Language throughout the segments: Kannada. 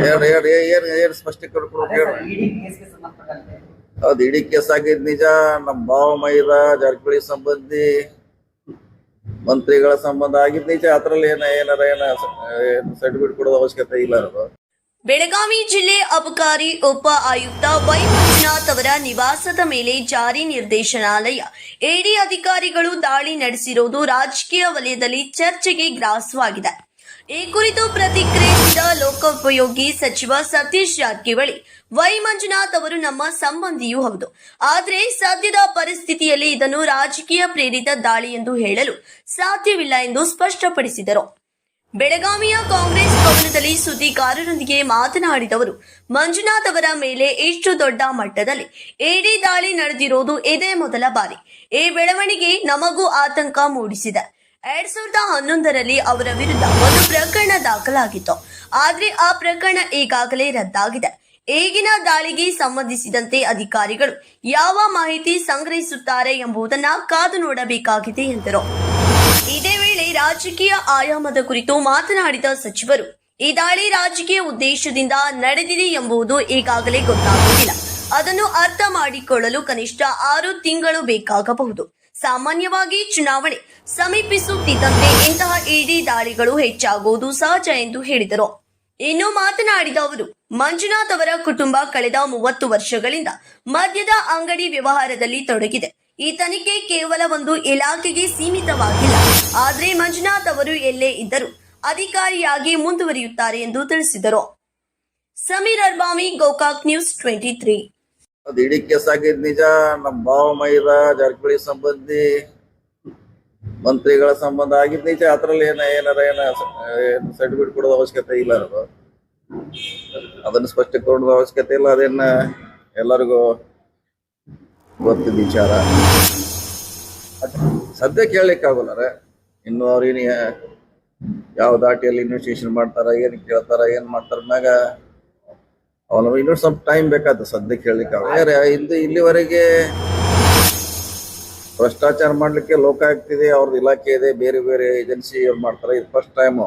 ಏನ್ ಸ್ಪಷ್ಟೀಕರಣ ಹೌದು, ಇಡೀ ಕೇಸ್ ಆಗಿದ್ ನಿಜ. ನಮ್ಮ ಭಾವ ಮೈದ ಜಾರಕಿಹೊಳಿ ಸಂಬಂಧಿ ಮಂತ್ರಿಗಳ ಸಂಬಂಧ ಆಗಿದ್ ನಿಜ. ಅದ್ರಲ್ಲಿ ಏನಾರ ಸರ್ಟಿಫಿಕೇಟ್ ಕೊಡೋದು ಅವಶ್ಯಕತೆ ಇಲ್ಲ. ಬೆಳಗಾವಿ ಜಿಲ್ಲೆ ಅಬಕಾರಿ ಉಪ ಆಯುಕ್ತ ವೈ ಮಂಜುನಾಥ್ ಅವರ ನಿವಾಸದ ಮೇಲೆ ಜಾರಿ ನಿರ್ದೇಶನಾಲಯ ಎಡಿ ಅಧಿಕಾರಿಗಳು ದಾಳಿ ನಡೆಸಿರುವುದು ರಾಜಕೀಯ ವಲಯದಲ್ಲಿ ಚರ್ಚೆಗೆ ಗ್ರಾಸವಾಗಿದೆ. ಈ ಕುರಿತು ಪ್ರತಿಕ್ರಿಯಿಸಿದ ಲೋಕೋಪಯೋಗಿ ಸಚಿವ ಸತೀಶ್ ಜಾರಕಿಹೊಳಿ, ವೈ ಮಂಜುನಾಥ್ ಅವರು ನಮ್ಮ ಸಂಬಂಧಿಯೂ ಹೌದು, ಆದರೆ ಸದ್ಯದ ಪರಿಸ್ಥಿತಿಯಲ್ಲಿ ಇದನ್ನು ರಾಜಕೀಯ ಪ್ರೇರಿತ ದಾಳಿ ಎಂದು ಹೇಳಲು ಸಾಧ್ಯವಿಲ್ಲ ಎಂದು ಸ್ಪಷ್ಟಪಡಿಸಿದರು. ಬೆಳಗಾವಿಯ ಕಾಂಗ್ರೆಸ್ ಭವನದಲ್ಲಿ ಸುದ್ದಿಗಾರರೊಂದಿಗೆ ಮಾತನಾಡಿದವರು, ಮಂಜುನಾಥ್ ಅವರ ಮೇಲೆ ಇಷ್ಟು ದೊಡ್ಡ ಮಟ್ಟದಲ್ಲಿ ಎಡಿ ದಾಳಿ ನಡೆದಿರೋದು ಇದೇ ಮೊದಲ ಬಾರಿ. ಈ ಬೆಳವಣಿಗೆ ನಮಗೂ ಆತಂಕ ಮೂಡಿಸಿದೆ. 2011ರಲ್ಲಿ ಅವರ ವಿರುದ್ಧ ಒಂದು ಪ್ರಕರಣ ದಾಖಲಾಗಿತ್ತು, ಆದರೆ ಆ ಪ್ರಕರಣ ಈಗಾಗಲೇ ರದ್ದಾಗಿದೆ. ಈಗಿನ ದಾಳಿಗೆ ಸಂಬಂಧಿಸಿದಂತೆ ಅಧಿಕಾರಿಗಳು ಯಾವ ಮಾಹಿತಿ ಸಂಗ್ರಹಿಸುತ್ತಾರೆ ಎಂಬುದನ್ನು ಕಾದು ನೋಡಬೇಕಾಗಿದೆ ಎಂದರು. ಇದೇ ವೇಳೆ ರಾಜಕೀಯ ಆಯಾಮದ ಕುರಿತು ಮಾತನಾಡಿದ ಸಚಿವರು, ಈ ದಾಳಿ ರಾಜಕೀಯ ಉದ್ದೇಶದಿಂದ ನಡೆದಿದೆ ಎಂಬುದು ಈಗಾಗಲೇ ಗೊತ್ತಾಗುವುದಿಲ್ಲ. ಅದನ್ನು ಅರ್ಥ ಮಾಡಿಕೊಳ್ಳಲು ಕನಿಷ್ಠ 6 ತಿಂಗಳು ಬೇಕಾಗಬಹುದು. ಸಾಮಾನ್ಯವಾಗಿ ಚುನಾವಣೆ ಸಮೀಪಿಸುತ್ತಿದ್ದಂತೆ ಇಂತಹ ಇಡಿ ದಾಳಿಗಳು ಹೆಚ್ಚಾಗುವುದು ಸಹಜ ಎಂದು ಹೇಳಿದರು. ಇನ್ನು ಮಾತನಾಡಿದ ಅವರು, ಮಂಜುನಾಥ್ ಅವರ ಕುಟುಂಬ ಕಳೆದ 30 ವರ್ಷಗಳಿಂದ ಮದ್ಯದ ಅಂಗಡಿ ವ್ಯವಹಾರದಲ್ಲಿ ತೊಡಗಿದೆ. ಈ ತನಿಖೆ ಕೇವಲ ಒಂದು ಇಲಾಖೆಗೆ ಸೀಮಿತವಾಗಿಲ್ಲ, ಆದರೆ ಮಂಜುನಾಥ್ ಅವರು ಎಲ್ಲೇ ಇದ್ದರೂ ಅಧಿಕಾರಿಯಾಗಿ ಮುಂದುವರಿಯುತ್ತಾರೆ ಎಂದು ತಿಳಿಸಿದರು. ಸಮೀರ್ ಅರ್ಬಾವಿ, ಗೋಕಾಕ್ ನ್ಯೂಸ್ 23. ಇಡೀ ಕೇಸ್ ಆಗಿದ್ ನಿಜ. ನಮ್ಮ ಭಾವ ಮೈದ ಜಾರಕಿಹೊಳಿ ಸಂಬಂಧಿ ಮಂತ್ರಿಗಳ ಸಂಬಂಧ ಆಗಿದ್ ನಿಜ. ಅದ್ರಲ್ಲಿ ಏನಾರ ಸರ್ಟಿಫಿಕೇಟ್ ಕೊಡೋದು ಅವಶ್ಯಕತೆ ಇಲ್ಲ. ಅದನ್ನ ಸ್ಪಷ್ಟೀಕರಣದ ಅವಶ್ಯಕತೆ ಇಲ್ಲ. ಅದೇನ ಎಲ್ಲರಿಗೂ ಗೊತ್ತಿದ್ದ ವಿಚಾರ. ಸದ್ಯಕ್ಕೆ ಹೇಳಲಿಕ್ಕಾಗಲ್ಲ. ಇನ್ನು ಅವ್ರೇನು ಯಾವ ದಾಟಿಯಲ್ಲಿ ಇನ್ವೆಸ್ಟಿಗೇಷನ್ ಮಾಡ್ತಾರ, ಏನ್ ಕೇಳ್ತಾರ, ಏನ್ ಮಾಡ್ತಾರ ಮ್ಯಾಗ ಅವನು ಇನ್ನೂ ಸ್ವಲ್ಪ ಟೈಮ್ ಬೇಕಾಗ್ತದೆ. ಸದ್ಯಕ್ಕೆ ಹೇಳಲಿಕ್ಕಾಗಲ್ಲ. ಇಲ್ಲಿವರೆಗೆ ಭ್ರಷ್ಟಾಚಾರ ಮಾಡ್ಲಿಕ್ಕೆ ಲೋಕಾಯುಕ್ತ ಇದೆ, ಅವ್ರದ್ದು ಇಲಾಖೆ ಇದೆ, ಬೇರೆ ಬೇರೆ ಏಜೆನ್ಸಿ ಅವ್ರು ಮಾಡ್ತಾರೆ. ಇದು ಫಸ್ಟ್ ಟೈಮು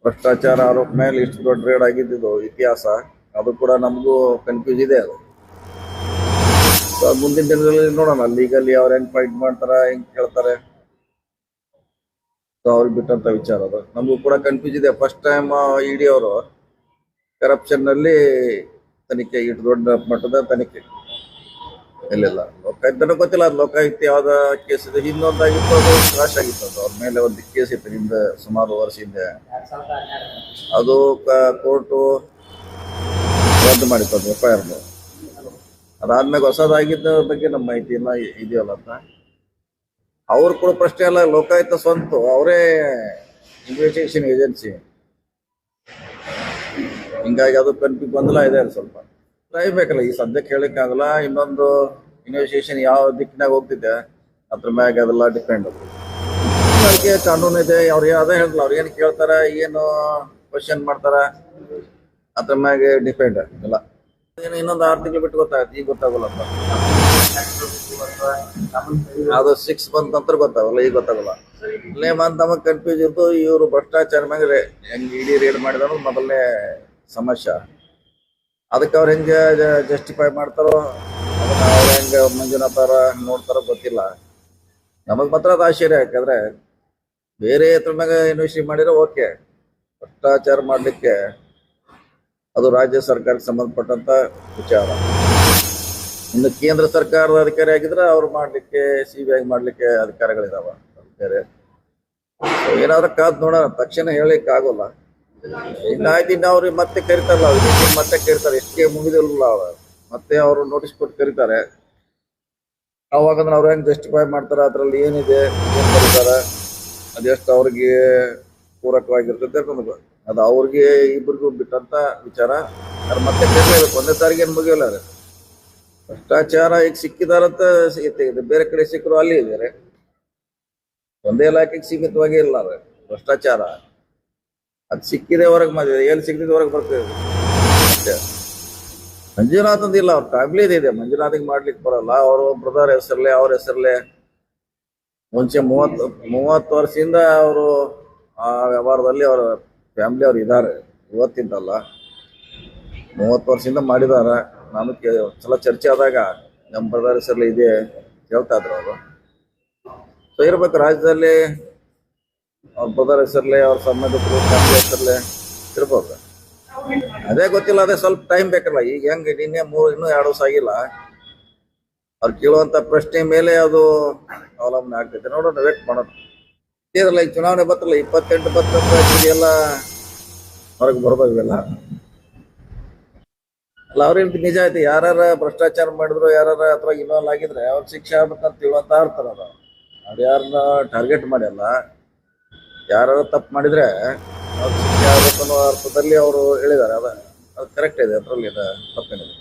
ಭ್ರಷ್ಟಾಚಾರ ಆರೋಪ ಮೇಲೆ ಇಷ್ಟು ದೊಡ್ಡ ರೇಡ್ ಆಗಿದ್ದು ಇತಿಹಾಸ. ಅದು ಕೂಡ ನಮಗೂ ಕನ್ಫ್ಯೂಸ್ ಇದೆ. ಅದು ಮುಂದಿನ ದಿನದಲ್ಲಿ ನೋಡೋಣ. ಲೀಗಲಿ ಅವ್ರು ಹೆಂಗ್ ಫೈಟ್ ಮಾಡ್ತಾರ, ಹೆಂಗ್ ಕೇಳ್ತಾರೆ, ಅವ್ರಿಗೆ ಬಿಟ್ಟಂತ ವಿಚಾರ. ಅದು ನಮಗೂ ಕೂಡ ಕನ್ಫ್ಯೂಸ್ ಇದೆ. ಫಸ್ಟ್ ಟೈಮ್ ಇಡಿ ಅವರು ಕರಪ್ಷನ್ ನಲ್ಲಿ ತನಿಖೆ, ಇಷ್ಟು ದೊಡ್ಡ ಮಟ್ಟದ ತನಿಖೆ ಇಲ್ಲಿಲ್ಲ. ಲೋಕಾಯುಕ್ತನೂ ಗೊತ್ತಿಲ್ಲ. ಅದು ಲೋಕಾಯುಕ್ತ ಯಾವ್ದ ಕೇಸ್ ಇದೆ, ಹಿಂದೊಂದಾಗಿತ್ತು, ಅದು ಕ್ರಾಶ್ ಆಗಿತ್ತು. ಅದು ಅವ್ರ ಮೇಲೆ ಒಂದು ಕೇಸ್ ಇತ್ತು ಹಿಂದೆ, ಸುಮಾರು ವರ್ಷ ಹಿಂದೆ. ಅದು ಕೋರ್ಟು ರದ್ದು ಮಾಡಿತ್ತು, ಅದು FIR. ಅದಾದ್ಮೇಲೆ ಹೊಸದಾಗಿದ್ದ ಬಗ್ಗೆ ನಮ್ಮ ಮಾಹಿತಿ ಇಲ್ಲ ಇದೆಯಲ್ಲ ಅಂತ. ಅವ್ರು ಕೂಡ ಪ್ರಶ್ನೆ ಅಲ್ಲ, ಲೋಕಾಯುಕ್ತ ಸ್ವಂತ ಅವರೇ ಇನ್ವೆಸ್ಟಿಗೇಷನ್ ಏಜೆನ್ಸಿ. ಹಿಂಗಾಗಿ ಅದು ಕನ್ಫ್ಯೂಸ್ ಗೊಂದಲ ಇದೆ. ಸ್ವಲ್ಪ ಟೈಮ್ ಬೇಕಲ್ಲ. ಈ ಸದ್ಯಕ್ಕೆ ಹೇಳಕ್ಕಾಗಲ್ಲ. ಇನ್ನೊಂದು ಇನ್ವೆಸ್ಟಿಗೇಷನ್ ಯಾವ ದಿಕ್ಕಿನಾಗ ಹೋಗ್ತಿದೆ ಅದ್ರ ಮ್ಯಾಗ ಅದೆಲ್ಲ ಡಿಪೆಂಡ್. ಅದಕ್ಕೆ ಕಾನೂನು ಇದೆ. ಅವ್ರು ಅದೇ ಹೇಳಿಲ್ಲ, ಅವ್ರು ಏನು ಕೇಳ್ತಾರ, ಏನು ಕ್ವಶನ್ ಮಾಡ್ತಾರ, ಅದ್ರ ಮ್ಯಾಗೆ ಡಿಪೆಂಡ್ ಇಲ್ಲ. ಇನ್ನೊಂದು 6 ತಿಂಗಳು ಬಿಟ್ಟು ಗೊತ್ತಾಗತ್ತೆ. ಈಗ ಗೊತ್ತಾಗಲ್ಲ. ಅದು 6 ಮಂತ್ ನಂತರ ಗೊತ್ತಾಗಲ್ಲ, ಈಗ ಗೊತ್ತಾಗಲ್ಲ. ಇಲ್ಲೇ ಮಂತ್ ನಮಗ್ ಕನ್ಫ್ಯೂಸ್ ಇತ್ತು. ಇವರು ಭ್ರಷ್ಟಾಚಾರ ಮ್ಯಾಗ ಹೆಂಗ್ ಇಡಿ ರೇಡ್ ಮಾಡಿದ್ರು ಮೊದಲನೇ ಸಮಸ್ಯೆ. ಅದಕ್ಕೆ ಅವ್ರು ಹೆಂಗೆ ಜಸ್ಟಿಫೈ ಮಾಡ್ತಾರೋ, ಅದನ್ನ ಅವ್ರು ಹೆಂಗೆ ಮಂಜುನಾಥ್ ಅವರ ನೋಡ್ತಾರೋ ಗೊತ್ತಿಲ್ಲ. ನಮಗ್ ಮಾತ್ರ ಅದು ಆಶ್ಚರ್ಯ. ಯಾಕಂದ್ರೆ ಬೇರೆ ಹತ್ರ ಮ್ಯಾಗ ಇನ್ವೆಸ್ಟಿ ಮಾಡಿರೋ ಓಕೆ, ಭ್ರಷ್ಟಾಚಾರ ಮಾಡ್ಲಿಕ್ಕೆ ಅದು ರಾಜ್ಯ ಸರ್ಕಾರಕ್ಕೆ ಸಂಬಂಧಪಟ್ಟಂತ ವಿಚಾರ. ಇನ್ನು ಕೇಂದ್ರ ಸರ್ಕಾರದ ಅಧಿಕಾರಿ ಆಗಿದ್ರೆ ಅವ್ರು ಮಾಡ್ಲಿಕ್ಕೆ, CBI ಮಾಡ್ಲಿಕ್ಕೆ ಅಧಿಕಾರಿಗಳಿದಾವ ಬೇರೆ. ಏನಾದ್ರೂ ಕಾದ್ ನೋಡೋಣ. ತಕ್ಷಣ ಹೇಳಿಕ್ ಆಗೋಲ್ಲ. ಇನ್ನಾಯ್ತು, ಇನ್ನು ಅವ್ರಿಗೆ ಮತ್ತೆ ಕರಿತಾರಲ್ಲ, ಅವ್ರಿಗೆ ಮತ್ತೆ ಕರಿತಾರೆ. ಎಷ್ಟೇ ಮುಗಿದಿಲ್ಲ, ಮತ್ತೆ ಅವರು ನೋಟಿಸ್ ಕೊಟ್ಟು ಕರೀತಾರೆ. ಅವಾಗ ಅವ್ರು ಹೆಂಗ್ ಜಸ್ಟಿಫೈ ಮಾಡ್ತಾರ, ಅದ್ರಲ್ಲಿ ಏನಿದೆ, ಏನ್ ಕರೀತಾರೆ, ಅದೆಷ್ಟು ಅವ್ರಿಗೆ ಪೂರಕವಾಗಿರ್ತದೆ ಅದು ಅವ್ರಿಗೆ ಇಬ್ಬರಿಗೂ ಬಿಟ್ಟಂತ ವಿಚಾರ. ಅದ್ರ ಮತ್ತೆ ಕರೀಬೇಕು. ಒಂದೇ ತಾರೀಕು ಏನ್ ಮುಗಿಯಲ್ಲ. ಭ್ರಷ್ಟಾಚಾರ ಈಗ ಸಿಕ್ಕಿದಾರಂತ ಸಿಗುತ್ತೆ, ಬೇರೆ ಕಡೆ ಸಿಕ್ಕರು ಅಲ್ಲಿ ಇದ್ದಾರೆ. ಒಂದೇ ಇಲಾಖೆಗೆ ಸೀಮಿತವಾಗಿ ಇಲ್ಲ ಭ್ರಷ್ಟಾಚಾರ. ಅದು ಸಿಕ್ಕಿದೆ ಹೊರಗೆ ಮಾಡಿದೆ, ಎಲ್ಲಿ ಸಿಕ್ಕಿದ ಹೊರಗೆ ಬರ್ತದೆ. ಮತ್ತೆ ಮಂಜುನಾಥ್ ಇಲ್ಲ, ಅವ್ರ ಫ್ಯಾಮಿಲಿ ಇದೆ. ಮಂಜುನಾಥಿಗೆ ಮಾಡ್ಲಿಕ್ಕೆ ಬರಲ್ಲ. ಅವರು ಬ್ರದರ್ ಹೆಸರಲ್ಲೇ, ಅವ್ರ ಹೆಸರಲ್ಲೇ ಮುಂಚೆ 30 ವರ್ಷದಿಂದ ಅವರು ಆ ವ್ಯವಹಾರದಲ್ಲಿ ಅವರು ಫ್ಯಾಮಿಲಿ ಅವ್ರು ಇದ್ದಾರೆ, ಇವತ್ತಿದ್ದಲ್ಲ 30 ವರ್ಷದಿಂದ ಮಾಡಿದ್ದಾರೆ. ನಾನು ಸಲ ಚರ್ಚೆ ಆದಾಗ ನಮ್ಮ ಬ್ರದರ್ ಹೆಸರಲ್ಲಿ ಇದೆ ಹೇಳ್ತಾ ಇದ್ರು ಅವರು. ಸೊ ಇರ್ಬೇಕು ರಾಜ್ಯದಲ್ಲಿ ಅವ್ರ ಬ್ರದರ್ ಹೆಸರಲ್ಲೇ, ಅವ್ರ ಸಂಬಂಧಿಕರು ಫ್ಯಾಮಿಲಿ ಹೆಸರಲ್ಲೇ ಇರ್ಬೋದು. ಅದೇ ಗೊತ್ತಿಲ್ಲ, ಅದೇ ಸ್ವಲ್ಪ ಟೈಮ್ ಬೇಕಲ್ಲ. ಈಗ ಹೆಂಗೆ ಇನ್ನೂ 2 ವರ್ಷ ಆಗಿಲ್ಲ, ಅವ್ರು ಕೇಳುವಂಥ ಪ್ರಶ್ನೆ ಮೇಲೆ ಅದು ಅವಲಂಬನೆ ಆಗ್ತೈತೆ. ನೋಡೋಣ, ವೇಟ್ ಮಾಡೋಣ. ಇರಲ್ಲ, ಈಗ ಚುನಾವಣೆ ಬರ್ತಲ್ಲ, 28 29 ಎಲ್ಲ ಹೊರಗೆ ಬರ್ಬೋದು ಇವೆಲ್ಲ. ಅಲ್ಲ, ಅವ್ರೇನು ನಿಜ ಐತಿ, ಯಾರು ಭ್ರಷ್ಟಾಚಾರ ಮಾಡಿದ್ರು, ಯಾರು ಅಥವಾ ಇನ್ವಾಲ್ವ್ ಆಗಿದ್ರೆ ಅವ್ರ ಶಿಕ್ಷೆ ಆಗ್ಬೇಕಂತ ಹೇಳುವಂತ ಇರ್ತಾರ. ಅವ್ರು ಯಾರನ್ನ ಟಾರ್ಗೆಟ್ ಮಾಡಿಲ್ಲ, ಯಾರು ತಪ್ಪು ಮಾಡಿದ್ರೆ ಅವ್ರ ಶಿಕ್ಷೆ ಆಗ್ಬೇಕು ಅನ್ನೋ ಅರ್ಥದಲ್ಲಿ ಅವರು ಹೇಳಿದ್ದಾರೆ. ಅದು ಕರೆಕ್ಟ್ ಇದೆ, ಅದರಲ್ಲಿ ತಪ್ಪೇನಿದೆ.